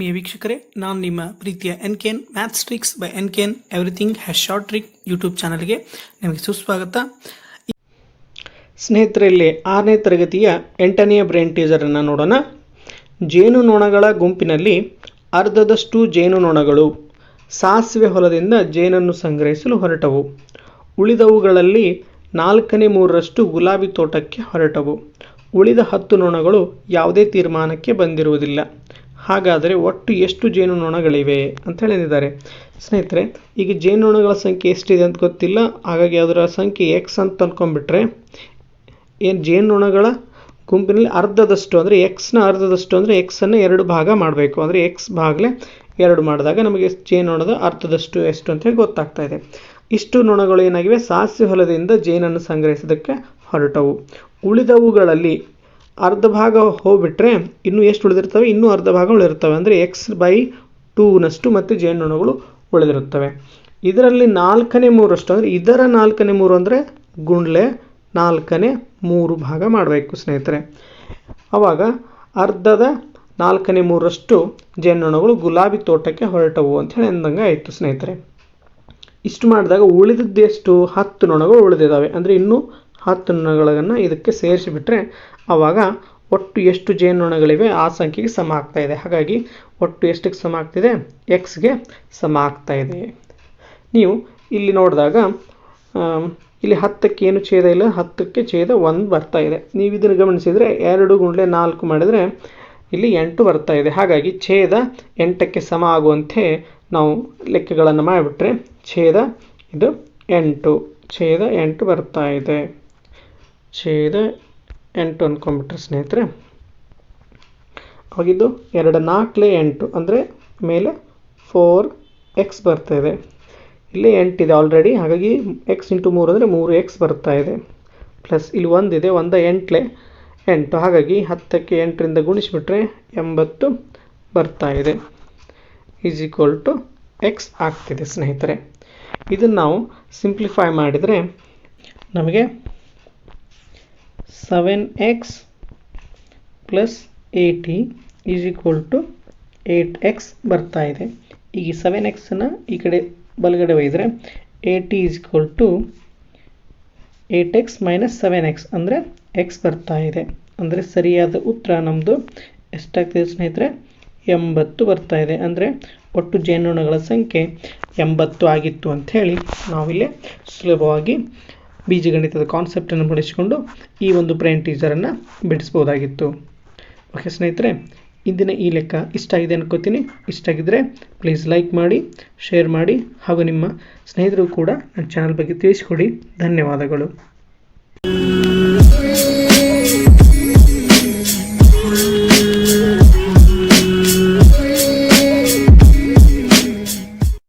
ಆತ್ಮೀಯ ವೀಕ್ಷಕರೇ, ನಾನು ನಿಮ್ಮ ಪ್ರೀತಿಯ N.K.N maths tricks by N.K.N everything has short trick YouTube ಚಾನಲ್ಗೆ ನಿಮಗೆ ಸುಸ್ವಾಗತ. ಸ್ನೇಹಿತರೆ, ಇಲ್ಲಿ 6ನೇ ತರಗತಿಯ 8ನೇ ಬ್ರೈನ್ ಟೀಸರನ್ನು ನೋಡೋಣ. ಜೇನುನೊಣಗಳ ಗುಂಪಿನಲ್ಲಿ ಅರ್ಧದಷ್ಟು ಜೇನುನೊಣಗಳು ಸಾಸಿವೆ ಹೊಲದಿಂದ ಜೇನನ್ನು ಸಂಗ್ರಹಿಸಲು ಹೊರಟವು. ಉಳಿದವುಗಳಲ್ಲಿ 4/3 ಗುಲಾಬಿ ತೋಟಕ್ಕೆ ಹೊರಟವು. ಉಳಿದ 10 ನೊಣಗಳು ಯಾವುದೇ ತೀರ್ಮಾನಕ್ಕೆ ಬಂದಿರುವುದಿಲ್ಲ. ಹಾಗಾದರೆ ಒಟ್ಟು ಎಷ್ಟು ಜೇನುನೊಣಗಳಿವೆ ಅಂತ ಹೇಳಿದ್ದಾರೆ. ಸ್ನೇಹಿತರೆ, ಈಗ ಜೇನುನೊಣಗಳ ಸಂಖ್ಯೆ ಎಷ್ಟಿದೆ ಅಂತ ಗೊತ್ತಿಲ್ಲ. ಹಾಗಾಗಿ ಅದರ ಸಂಖ್ಯೆ ಎಕ್ಸ್ ಅಂತ ಅಂದ್ಕೊಂಡ್ಬಿಟ್ರೆ, ಏನು ಜೇನುನೊಣಗಳ ಗುಂಪಿನಲ್ಲಿ ಅರ್ಧದಷ್ಟು ಅಂದರೆ ಎಕ್ಸ್ನ ಅರ್ಧದಷ್ಟು ಅಂದರೆ ಎಕ್ಸನ್ನು 2 ಭಾಗ ಮಾಡಬೇಕು. ಅಂದರೆ ಎಕ್ಸ್ ಭಾಗಲೇ 2 ಮಾಡಿದಾಗ ನಮಗೆ ಜೇನುನೊಣದ ಅರ್ಧದಷ್ಟು ಎಷ್ಟು ಅಂತ ಹೇಳಿ ಗೊತ್ತಾಗ್ತಾ ಇದೆ. ಇಷ್ಟು ನೊಣಗಳು ಏನಾಗಿವೆ, ಸಾಸಿವೆ ಹೊಲದಿಂದ ಜೇನನ್ನು ಸಂಗ್ರಹಿಸೋದಕ್ಕೆ ಹೊರಟವು. ಉಳಿದವುಗಳಲ್ಲಿ ಅರ್ಧ ಭಾಗ ಹೋಗ್ಬಿಟ್ರೆ ಇನ್ನೂ ಎಷ್ಟು ಉಳಿದಿರ್ತವೆ, ಇನ್ನೂ ಅರ್ಧ ಭಾಗ ಉಳಿದಿರ್ತವೆ. ಅಂದರೆ x/2 ಮತ್ತು ಜೇನುನೊಣಗಳು ಉಳಿದಿರುತ್ತವೆ. ಇದರಲ್ಲಿ 4/3 ಅಂದರೆ ಇದರ 4/3 ಅಂದರೆ ಗುಂಡ್ಲೆ 4/3 ಭಾಗ ಮಾಡಬೇಕು ಸ್ನೇಹಿತರೆ. ಆವಾಗ ಅರ್ಧದ 4/3 ಜೇನುನೊಣಗಳು ಗುಲಾಬಿ ತೋಟಕ್ಕೆ ಹೊರಟವು ಅಂತ ಹೇಳಿ ಅಂದಂಗೆ ಆಯಿತು ಸ್ನೇಹಿತರೆ. ಇಷ್ಟು ಮಾಡಿದಾಗ ಉಳಿದಿದ್ದೆಷ್ಟು 10 ನೊಣಗಳು ಉಳಿದಿದ್ದಾವೆ. ಅಂದರೆ ಇನ್ನೂ 10 ನೊಣಗಳನ್ನು ಇದಕ್ಕೆ ಸೇರಿಸಿಬಿಟ್ರೆ ಆವಾಗ ಒಟ್ಟು ಎಷ್ಟು ಜೇನುನೊಣಗಳಿವೆ ಆ ಸಂಖ್ಯೆಗೆ ಸಮ ಆಗ್ತಾ ಇದೆ. ಹಾಗಾಗಿ ಒಟ್ಟು ಎಷ್ಟಕ್ಕೆ ಸಮ ಆಗ್ತಿದೆ, ಎಕ್ಸ್ಗೆ ಸಮ ಆಗ್ತಾ ಇದೆ. ನೀವು ಇಲ್ಲಿ ನೋಡಿದಾಗ ಇಲ್ಲಿ 10ಕ್ಕೆ ಏನು ಛೇದ ಇಲ್ಲ, 10ಕ್ಕೆ ಛೇದ 1 ಬರ್ತಾ ಇದೆ. ನೀವು ಇದನ್ನು ಗಮನಿಸಿದರೆ 2 × 4 ಮಾಡಿದರೆ ಇಲ್ಲಿ 8 ಬರ್ತಾ ಇದೆ. ಹಾಗಾಗಿ ಛೇದ 8ಕ್ಕೆ ಸಮ ಆಗುವಂತೆ ನಾವು ಲೆಕ್ಕಗಳನ್ನು ಮಾಡಿಬಿಟ್ರೆ ಛೇದ ಇದು 8, ಛೇದ 8 ಬರ್ತಾ ಇದೆ. ಛೇದ 8 ಅಂದ್ಕೊಂಡ್ಬಿಟ್ರೆ ಸ್ನೇಹಿತರೆ, ಅವಾಗಿದ್ದು 2 4 8 ಅಂದರೆ ಮೇಲೆ 4x ಬರ್ತಾ ಇದೆ. ಇಲ್ಲಿ 8 ಇದೆ ಆಲ್ರೆಡಿ. ಹಾಗಾಗಿ x × 3 ಅಂದರೆ 3x ಬರ್ತಾ ಇದೆ. ಪ್ಲಸ್ ಇಲ್ಲಿ 1 ಇದೆ, 1 8 ಹಾಗಾಗಿ 10ಕ್ಕೆ 8ರಿಂದ ಗುಣಿಸಿಬಿಟ್ರೆ 80 ಬರ್ತಾ ಇದೆ. ಈಸ್ ಈಕ್ವಲ್ ಟು x ಆಗ್ತಿದೆ ಸ್ನೇಹಿತರೆ. ಇದನ್ನು ನಾವು ಸಿಂಪ್ಲಿಫೈ ಮಾಡಿದರೆ ನಮಗೆ 7x + 80 is equal to 8x ಬರ್ತಾ ಇದೆ. ಈಗ 7xನ್ನು ಈ ಕಡೆ ಬಲಗಡೆ ಒಯ್ದರೆ 80 is equal to 8x - 7x ಅಂದರೆ x ಬರ್ತಾ ಇದೆ. ಅಂದರೆ ಸರಿಯಾದ ಉತ್ತರ ನಮ್ಮದು ಎಷ್ಟಾಗ್ತಿದೆ ಸ್ನೇಹಿತರೆ, 80 ಬರ್ತಾ ಇದೆ. ಅಂದರೆ ಒಟ್ಟು ಜೇನುನೊಣಗಳ ಸಂಖ್ಯೆ 80 ಆಗಿತ್ತು ಅಂಥೇಳಿ ನಾವಿಲ್ಲಿ ಸುಲಭವಾಗಿ ಬೀಜಗಣಿತದ ಕಾನ್ಸೆಪ್ಟನ್ನು ಬಳಸಿಕೊಂಡು ಈ ಒಂದು ಬ್ರೈನ್ ಟೀಸರನ್ನು ಬಿಡಿಸ್ಬೋದಾಗಿತ್ತು. ಓಕೆ ಸ್ನೇಹಿತರೆ, ಇಂದಿನ ಈ ಲೆಕ್ಕ ಇಷ್ಟ ಆಗಿದೆ ಅನ್ಕೋತೀನಿ. ಇಷ್ಟ ಆಗಿದ್ದರೆ ಪ್ಲೀಸ್ ಲೈಕ್ ಮಾಡಿ, ಶೇರ್ ಮಾಡಿ, ಹಾಗೂ ನಿಮ್ಮ ಸ್ನೇಹಿತರು ಕೂಡ ನನ್ನ ಚಾನಲ್ ಬಗ್ಗೆ ತಿಳಿಸಿಕೊಡಿ. ಧನ್ಯವಾದಗಳು.